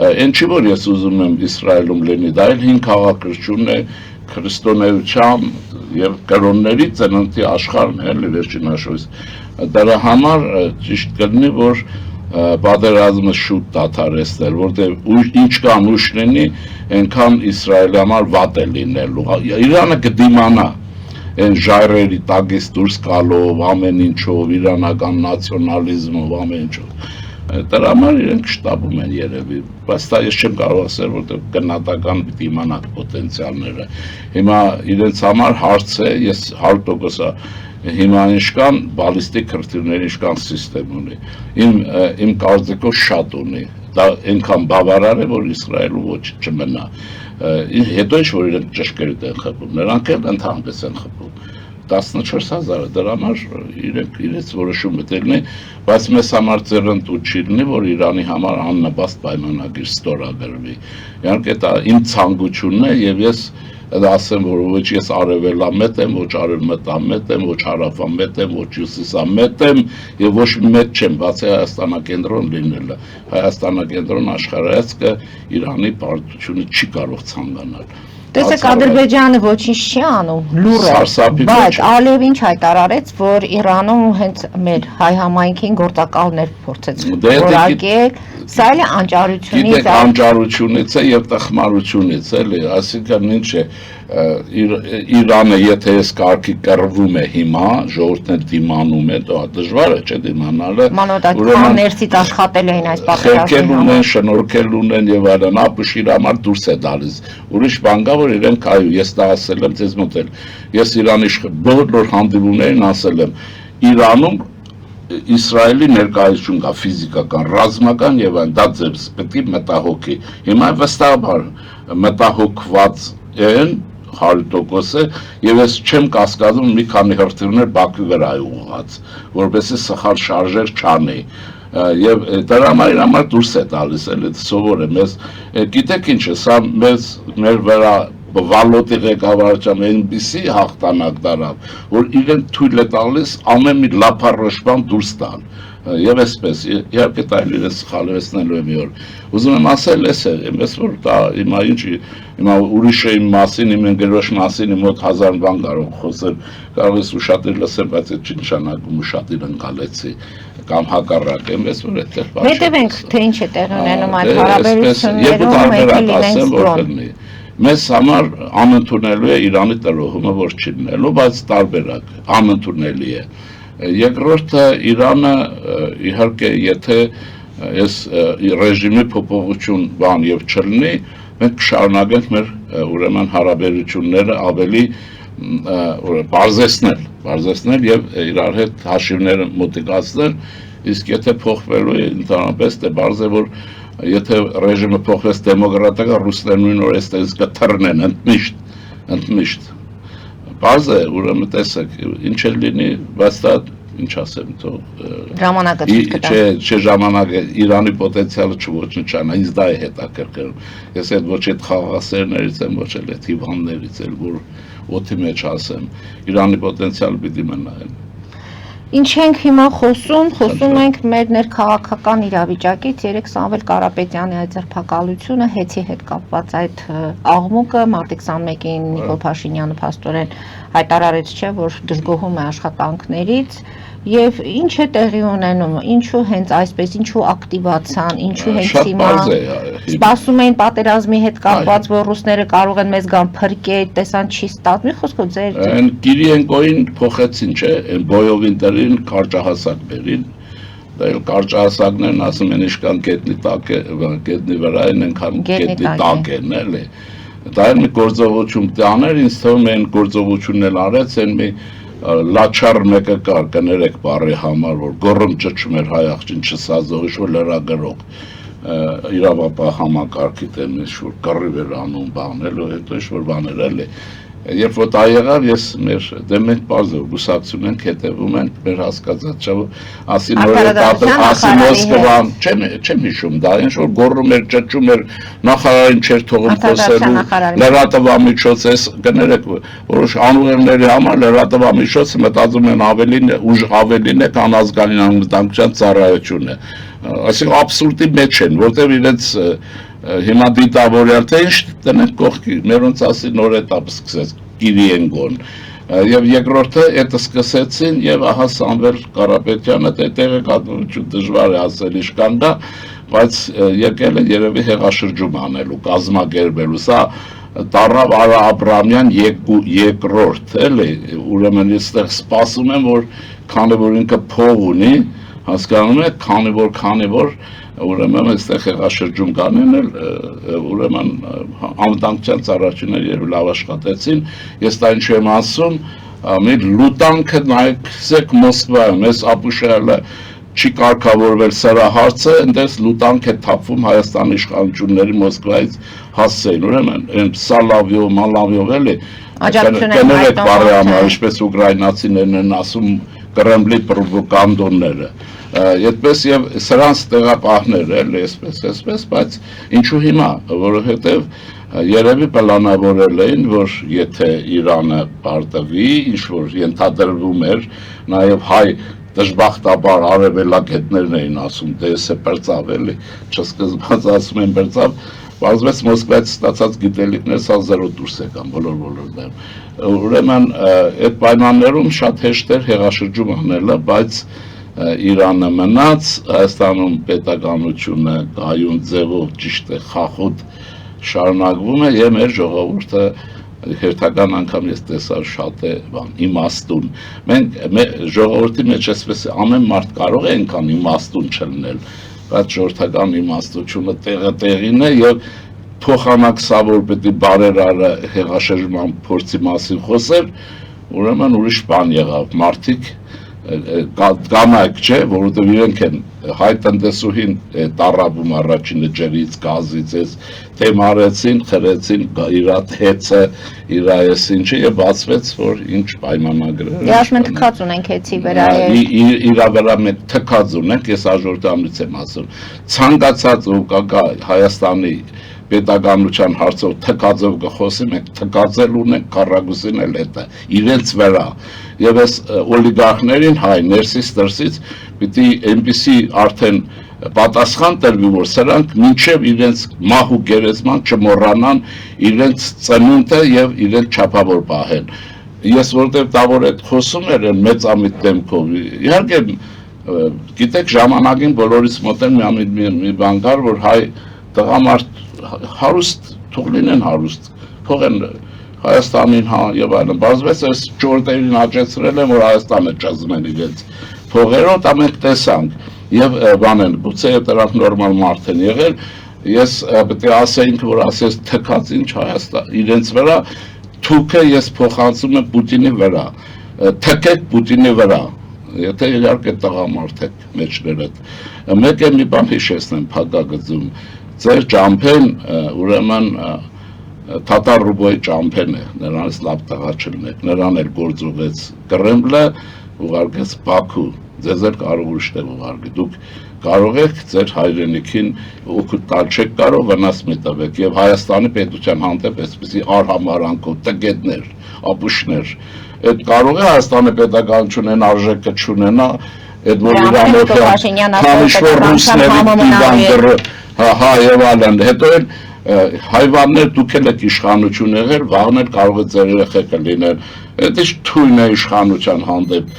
այն չի, որ ես ուզում եմ Իսրայելում լինի, դա էլ հին քաղաքրություն է, քրիստոնեության եւ կրոնների ծննդի աշխարհն է, էլի վերջին հաշվից։ Դրա համար ճիշտ կլինի, որ պատերազմը շուտ դադարեցնել, որտեղ ինչքան ուշ լինի, այնքան Իսրայելի համար վատ է լինելու։ Իրանը կդիմանա այն ժայռերի տակից դուրս գալով, ամեն ինչով, իրանական նացիոնալիզմով, ամեն ինչով։ Դրա համար իրենք շտապում են երևի, բայց դա ես չեմ կարող ասել, որտեղ գնահատական պիտի իմանաք պոտենցիալները։ Հիմա իրենց համար հարց է, ես 100% հիմա ինչքան բալիստիկ քրթիռների ինչքան սիստեմ ունի։ Իմ կարծիքով շատ ունի։ Դա այնքան բավարար է, որ Իսրայելը ոչ չմնա։ Հետո ինչ որ իրենք ճշգրիտ են խփում, նրանք էլ ընդհանրապես են խփում 14,000-ը, դրա համար իրենք իրենց որոշումը տելն է, բայց մեզ համար ծերնդու չի լինի, որ Իրանի համար աննպաստ պայմանագիր ստորագրվի։ Իհարկե դա իմ ցանկությունն է եւ ես ասեմ, որ ոչ ես արևելամետ եմ, ոչ արևմտամետ եմ, ոչ հարավամետ եմ, ոչ հյուսիսամետ եմ եւ ոչ մեծ չեմ, բացի Հայաստանակենտրոն լինելը։ Հայաստանակենտրոն աշխարհայացքը Իրանի պարտությունը չի կարող ցանկանալ։ Տեսեք, Ադրբեջանը ոչինչ չի անում, լուր է, բայց Ալիևին հայտարարեց, որ Իրանում հենց մեր հայ համայնքին գործակալներ փորձեց որակել, սա էլ է անճարությունից։ Գիտեք, անճարությունից է եւ տխմարությունից, էլի, այսինքն ինչ է, Իրանը եթե այս կարգի կռվում է հիմա, ժողովուրդն էլ դիմանում է, դա դժվար է, չէ՞ դիմանալը։ Մանոթական ներսից աշխատել էին այս պատերազմի համար, շնորհքել ունեն եւ այլն, ապուշ իր համար դուրս է տալիս։ Ուրիշ բան կա, որ իրեն կայու, ես դա ասել եմ, ձեզ մոտ էլ։ Ես Իրանի բոլոր հանդիպումներին ասել եմ, Իրանում Իսրայելի ներկայություն կա ֆիզիկական, ռազմական եւ այն դա ձեզ պետք է մտահոգի։ Հիմա վստահաբար մտահոգված են 100% եւ ես չեմ կասկածում մի քանի հրթիռներ Բաքվի վրա է ուղղած, որովհետեւ սխալ շարժեր չանի։ Եվ դրա համար դուրս է տալիս, էլի սովոր է մեզ, գիտեք ինչ է, սա մեր վրա Վալոտի ղեկավարության այնպիսի հաղթանակ դարավ, որ իրեն թույլ է տալիս ամեն մի լափառոշման դուրս տալ։ Եվ այսպես, իհարկե դա իրեն սխալվեցնելու է մի օր։ Ուզում եմ ասել, էս որ դա հիմա ինչի, հիմա ուրիշը իմ մասին, իմ ընկերոջ մասին իմ մոտ 1000 բան կարող խոսել, կարող ես ուշադիր լսել, բայց այդ չի նշանակում ուշադիր ընկալեցի կամ հակառակ եմ, ես որ այդտեղ բաց։ Հետևենք, թե ինչ է տեղ ունենում այդ հարաբերություններում, եկել լինենք կրոն։ Մեզ համար անընդունելի է Իրանի տրոհումը, որ չի լինելու, բայց տարբերակ, անընդունելի է։ Երկրորդը Իրանը իհարկե եթե այս ռեժիմի փոփոխություն բան եւ չլինի, մենք կշարունակենք մեր ուրեմն հարաբերությունները ավելի բարձրացնել եւ իրար հետ հաշիվները մոտիկացնել, իսկ եթե փոխվելու է ընդհանրապես դե բարձր է որ եթե ռեժիմը փոխվեց դեմոկրատական ռուսներն նույն օրը այստեղից կթռնեն ընդմիշտ բարձր է ուրեմն տեսեք ինչ էլ լինի բայց դա ինչ ասեմ թող ժամանակը ցույց կտա չէ ժամանակը Իրանի պոտենցիալը չոչնչանա ինձ դա է հետաքրքրում ես այդ ոչ այդ խաղաղասերներից եմ ոչ էլ այդ հիվանդներից էլ որ օդի մեջ ասեմ Իրանի պոտենցիալը պիտի մնա Ինչ ենք հիմա խոսում ենք մեր ներքաղաքական իրավիճակից երեք Սամվել Կարապետյանի այդ ձերբակալությունը հեծի հետ կապված այդ աղմուկը մարտի 21-ին Նիկոլ Փաշինյանը փաստորեն հայտարարեց չէ որ դժգոհում է աշխատանքներից եւ ինչ է տեղի ունենում ինչու հենց այսպես ինչու ակտիվացան ինչու հենց հիմա սպասում էին պատերազմի հետ կապված որ ռուսները կարող են մեզ գան փրկել տեսան չի ստացվում մի խոսքով ձեր այն Կիրիենկոին փոխեցին չէ այն բոյովին դրին կարճահասակներին դա էլ կարճահասակներն ասում են իշքան գետնի տակ է գետնի վրա են այնքան գետնի տակ են էլի դա էլ մի գործողություն տաներ ինձ թվում է այն գործողությունն էլ արեց այն մի լաչար մեկը կար կներեք բարի համար որ գոռում ճճում էր հայ աղջին չսազող ինչ-որ լրագրող իրավապահ համակարգի դեմ ինչ-որ կռիվ էր անում բանել հետո ինչ-որ բաներ էլի երբ որ դա եղավ ես մեր դեմ մենք բարձր գուսակցում ենք հետևում ենք մեր հասկացած ասի Մոսկվան չեմ հիշում դա ինչ որ գոռում էր ճճում էր նախարարին չէր թողում խոսելու լրատվամիջոց էս կներեք որոշ անուղերների համար լրատվամիջոցը մտածում են ավելին է քան ազգային անվտանգության ծառայությունը այսինքն աբսուրդի մեջ են որտեղ իրենց հիմա դիտավորյալ թե ինչ տնենք կողքի մերոնց ասի նոր էտապ սկսեց Կիրիենկոն եւ երկրորդը այդ սկսեցին եւ ահա Սամվել Կարապետյանը տեղեկատվություն դժվար է ասել իշքան դա բայց եկել է երևի հեղաշրջում անելու կազմակերպելու սա Տարավ Արա Աբրամյան երկրորդ էլի ուրեմն այստեղ սպասում եմ որ քանի որ ինքը փող ունի հասկանում եք քանի որ ուրեմն այստեղ հեղաշրջում կանեն ուրեմն անվտանգության ծառայությունները երբ լավ աշխատեցին ես դա ինչ եմ ասում մի լուտանքը նայեք Մոսկվայում ես ապուշելը չի կարգավորվել սրա հարցը այնտեղ լուտանք է թափվում Հայաստանի իշխանությունների Մոսկվայից հասցեին ուրեմն այն Սալավյով Մալավյով էլի կներեք բարի համար ինչպես ուկրաինացիներն են ասում Կրեմլի պրովոկանդոնները Այդպես եւ սրանց տեղապահներ էլ այսպես, բայց ինչու հիմա, որովհետեւ երևի պլանավորել էին, որ եթե Իրանը պարտվի, ինչ որ ենթադրվում էր, նաեւ հայ դժբախտաբար արևելագետներն էին ասում, դե էս է բրծավ էլի, չսկզբած ասում են բրծավ, բացվեց Մոսկվայից ստացած գիտելիքներ սա զերո դուրս եկան բոլորներում։ Ուրեմն այդ պայմաններում շատ հեշտ էր հեղաշրջում անելը, բայց Իրանը մնաց, Հայաստանում պետականությունը կայուն ձևով ճիշտ է խախուտ շարունակվում է եւ մեր ժողովուրդը հերթական անգամ ես տեսա շատ է իմաստուն։ Մենք ժողովրդի մեջ այսպես ամեն մարդ կարող է այնքան իմաստուն չլինել, բայց ժողովրդական իմաստությունը տեղին է եւ փոխանակ սա որ պետք է բարերարը հեղաշրջման փորձի մասին խոսեր, ուրեմն ուրիշ բան եղավ, մարդիկ կանայք չէ, որովհետև իրենք են հայ տնտեսուհին տառապում առաջին ջրից, գազից, թեմարեցին, խրեցին իր հեծը, իր այս ինչը եւ բացվեց, որ ինչ պայմանագրեր։ Դե ասում են թքած ունենք հեծի վրա։ Իրա վրա մենք թքած ունենք, ես աժորտամից եմ ասում։ Ցանկացած ով կա Հայաստանի պետականության հարցով թքածով կխոսի, մենք թքածել ունենք Քարագուսին էլ հետը, իրենց վրա։ Եվ այս օլիգարխներին հայ ներսից դրսից պիտի այնպիսի արդեն պատասխան տրվի, որ սրանք մինչև իրենց մահ ու գերեզման չմոռանան իրենց ծնունդը եւ իրենց չափավոր պահեն։ Ես որտեղ տավոր այդ խոսում էր մեծամիտ դեմքով, իհարկե գիտեք ժամանակին բոլորից մոտ են մի բան կար, որ հայ տղամարդ հարուստ թող լինեն հարուստ, թող են Հայաստանին եւ այլն, բազմից այս ճորտերին աճեցրել են, որ Հայաստանը ճզում են իրենց փողերով, դա մենք տեսանք եւ բանեն, գուցե դրանք նորմալ մարդ են եղել, ես պետք է ասեինք, որ ասես թքած ինչ Հայաստան իրենց վրա, թուքը ես փոխանցում եմ Պուտինի վրա, թքեք Պուտինի վրա, եթե իհարկե տղամարդ եք մեջներդ, մեկ է մի բան հիշեցնեմ փակագծում, ձեր ճամփեն ուրեմն Թատար Ռուբոյի ճամփեն է, նրանից լավ տղա չլինեք, նրան էլ գործուղեց Կրեմլը, ուղարկեց Բաքու, ձեզ էլ կարող ուրիշտեղ ուղարկի, դուք կարող եք ձեր հայրենիքին օգուտ տալ չեք կարող վնաս մի տվեք եւ Հայաստանի պետության հանդեպ այսպեսի արհամարանքով տգետներ, ապուշներ, այդ կարող է Հայաստանի պետականությունն արժեքը չունենա, այդ որ Իրանով քանիշվոր ռուսների հա եւ այլն, հետո էլ հայվաններ դուք եք իշխանություն եղել, վաղն էլ կարող է ձեր երեխեքը լինել, այդ ինչ թույն է իշխանության հանդեպ,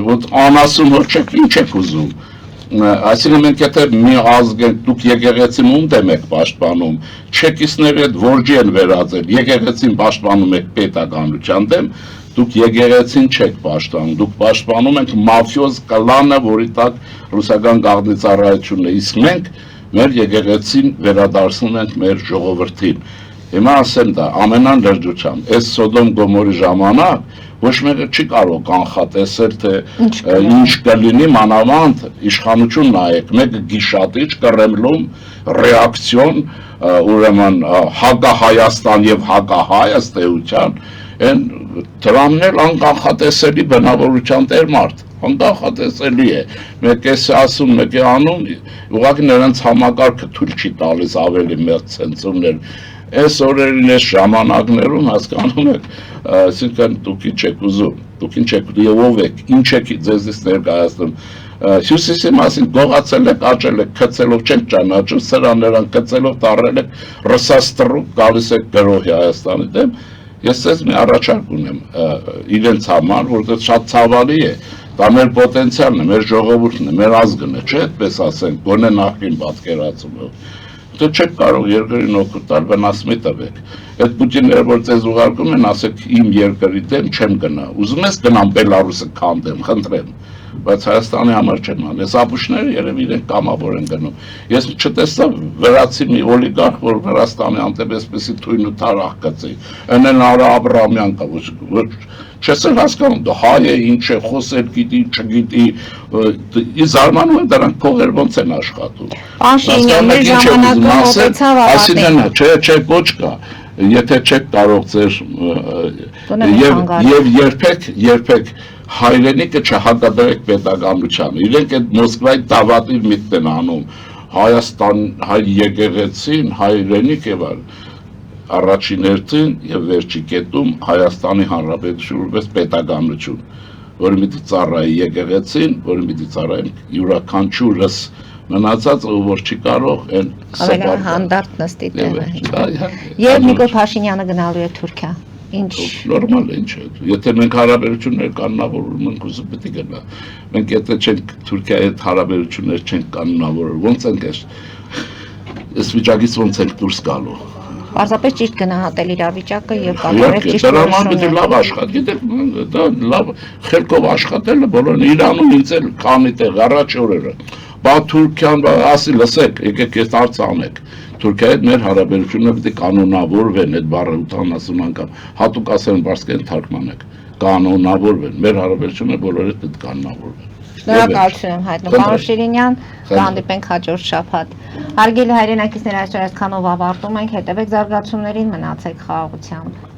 որ անասուն որ չեք, ինչ եք ուզում, այսինքն մենք եթե մի ազգ ենք, դուք եկեղեցին ում դեմ եք պաշտպանում, չեկիստների հետ որջի են վերածել, եկեղեցին պաշտպանում եք պետականության դեմ, դուք եկեղեցին չեք պաշտպանում, դուք պաշտպանում եք մաֆիոզ կլանը, որի տակ ռուսական գաղտնի ծառայությունն է, իսկ մենք մեր եկեղեցին վերադարձնում ենք մեր ժողովրդին։ Հիմա ասեմ դա ամենան լրջությամբ, այս Սոդոմ Գոմորի ժամանակ ոչ մեկը չի կարող կանխատեսել, թե ինչ կլինի մանավանդ իշխանություն նայեք, մեկը գիշատիչ Կրեմլում ռեակցիոն, ուրեմն հակահայաստան եւ հակահայ ըստ էության, այն դրանն էլ անկանխատեսելի բնավորության տեր մարդ, անկանխատեսելի է, մեկ է ասում, մեկ է անում, ուղղակի նրանց համակարգը թույլ չի տալիս ավելի մեծ ցենզուրներ, այս օրերին այս ժամանակներում հասկանում եք, այսինքն դուք ինչ եք ուզում, դուք ինչ եք եւ ով եք, ինչ եք ձեզից ներկայացնում, Հյուսիսի մասին գողացել եք, աճել եք, քցելով չեք ճանաչում, սրաներան քցելով տարել եք, ռսաստրում գալիս եք գրոհի Հայաստանի դեմ, ես ձեզ մի առաջարկ ունեմ իրենց համար, որտեղ շատ ցավալի է, դա մեր պոտենցիալն է, մեր ժողովուրդն է, մեր ազգն է, չէ՞ այդպես ասենք, գոնե նախին պատկերացումով։ Դու չեք կարող երկրին օգուտ տալ, վնաս մի տվեք։ Այդ Պուտինները, որ ձեզ ուղարկում են, ասեք իմ երկրի դեմ չեմ գնա։ Ուզում ես գնամ Բելարուսը քանդեմ, խնդրեմ, բայց Հայաստանի համար չեմ ան։ Այս ապուշները երևի իրենք կամավոր են գնում։ Ես չտեսա վրացի մի օլիգարխ, որ Վրաստանի հանդեպ այսպեսի թույն ու թարախ գծի։ Այն էլ Արա Աբրահամյան կա, որ չես էլ հասկանում, դա հայ է, ինչ է, խոսել գիտի, չգիտի, ի զարմանում են դրանք փողեր ոնց են աշխատում։ Անշինյան մեր ժամանակը մոտեցավ այսինքն չէ կոչ կա, եթե չեք կարող ձեր եւ երբեք հայրենիքը չհակադրեք պետականությանը։ Իրենք այդ Մոսկվայի դավադիր միտքն են անում։ Հայաստան, հայ եկեղեցին, հայրենիք եւ առաջին հերթին եւ վերջի կետում Հայաստանի Հանրապետություն որպես պետականություն, որը մի ծառայի եկեղեցին, որը մի ծառայի յուրաքանչյուրս մնացած ով որ չի կարող այն ավելի հանդարտ նստի տեղը։ Եվ Նիկոլ Փաշինյանը գնալու է Թուրքիա։ Ինչ նորմալ է, ինչ է։ Եթե մենք հարաբերություններ կանոնավորում ենք, ուզում պետք է գնա։ Մենք եթե չենք Թուրքիայի հետ հարաբերություններ չենք կանոնավորում, ո՞նց ենք այս վիճակից ո՞նց ենք դուրս գալու։ Պարզապես ճիշտ գնահատել իրավիճակը եւ կատարել ճիշտ որոշումներ։ Լավ աշխատել, գիտեք, դա լավ խելքով աշխատելը բոլորն Իրանում ինձ էլ քանի տեղ առաջ օրերը։ Բա Թուրքիան ասի, լսեք, եկեք այս հարցը անեք։ Թուրքիայի հետ մեր հարաբերությունները պետք է կանոնավորվեն, այդ բառը 80 անգամ հատուկ ասեն բարձրեն թարգմանեք, կանոնավորվեն, մեր հարաբերությունները բոլորը պետք է կանոնավորվեն։ Շնորհակալություն եմ հայտնում, պարոն Շիրինյան, կհանդիպենք հաջորդ շաբաթ։ Հարգելի հայրենակիցներ, այսօր այսքանով ավարտում ենք, հետևեք զարգացումներին, մնացեք խաղաղությամբ։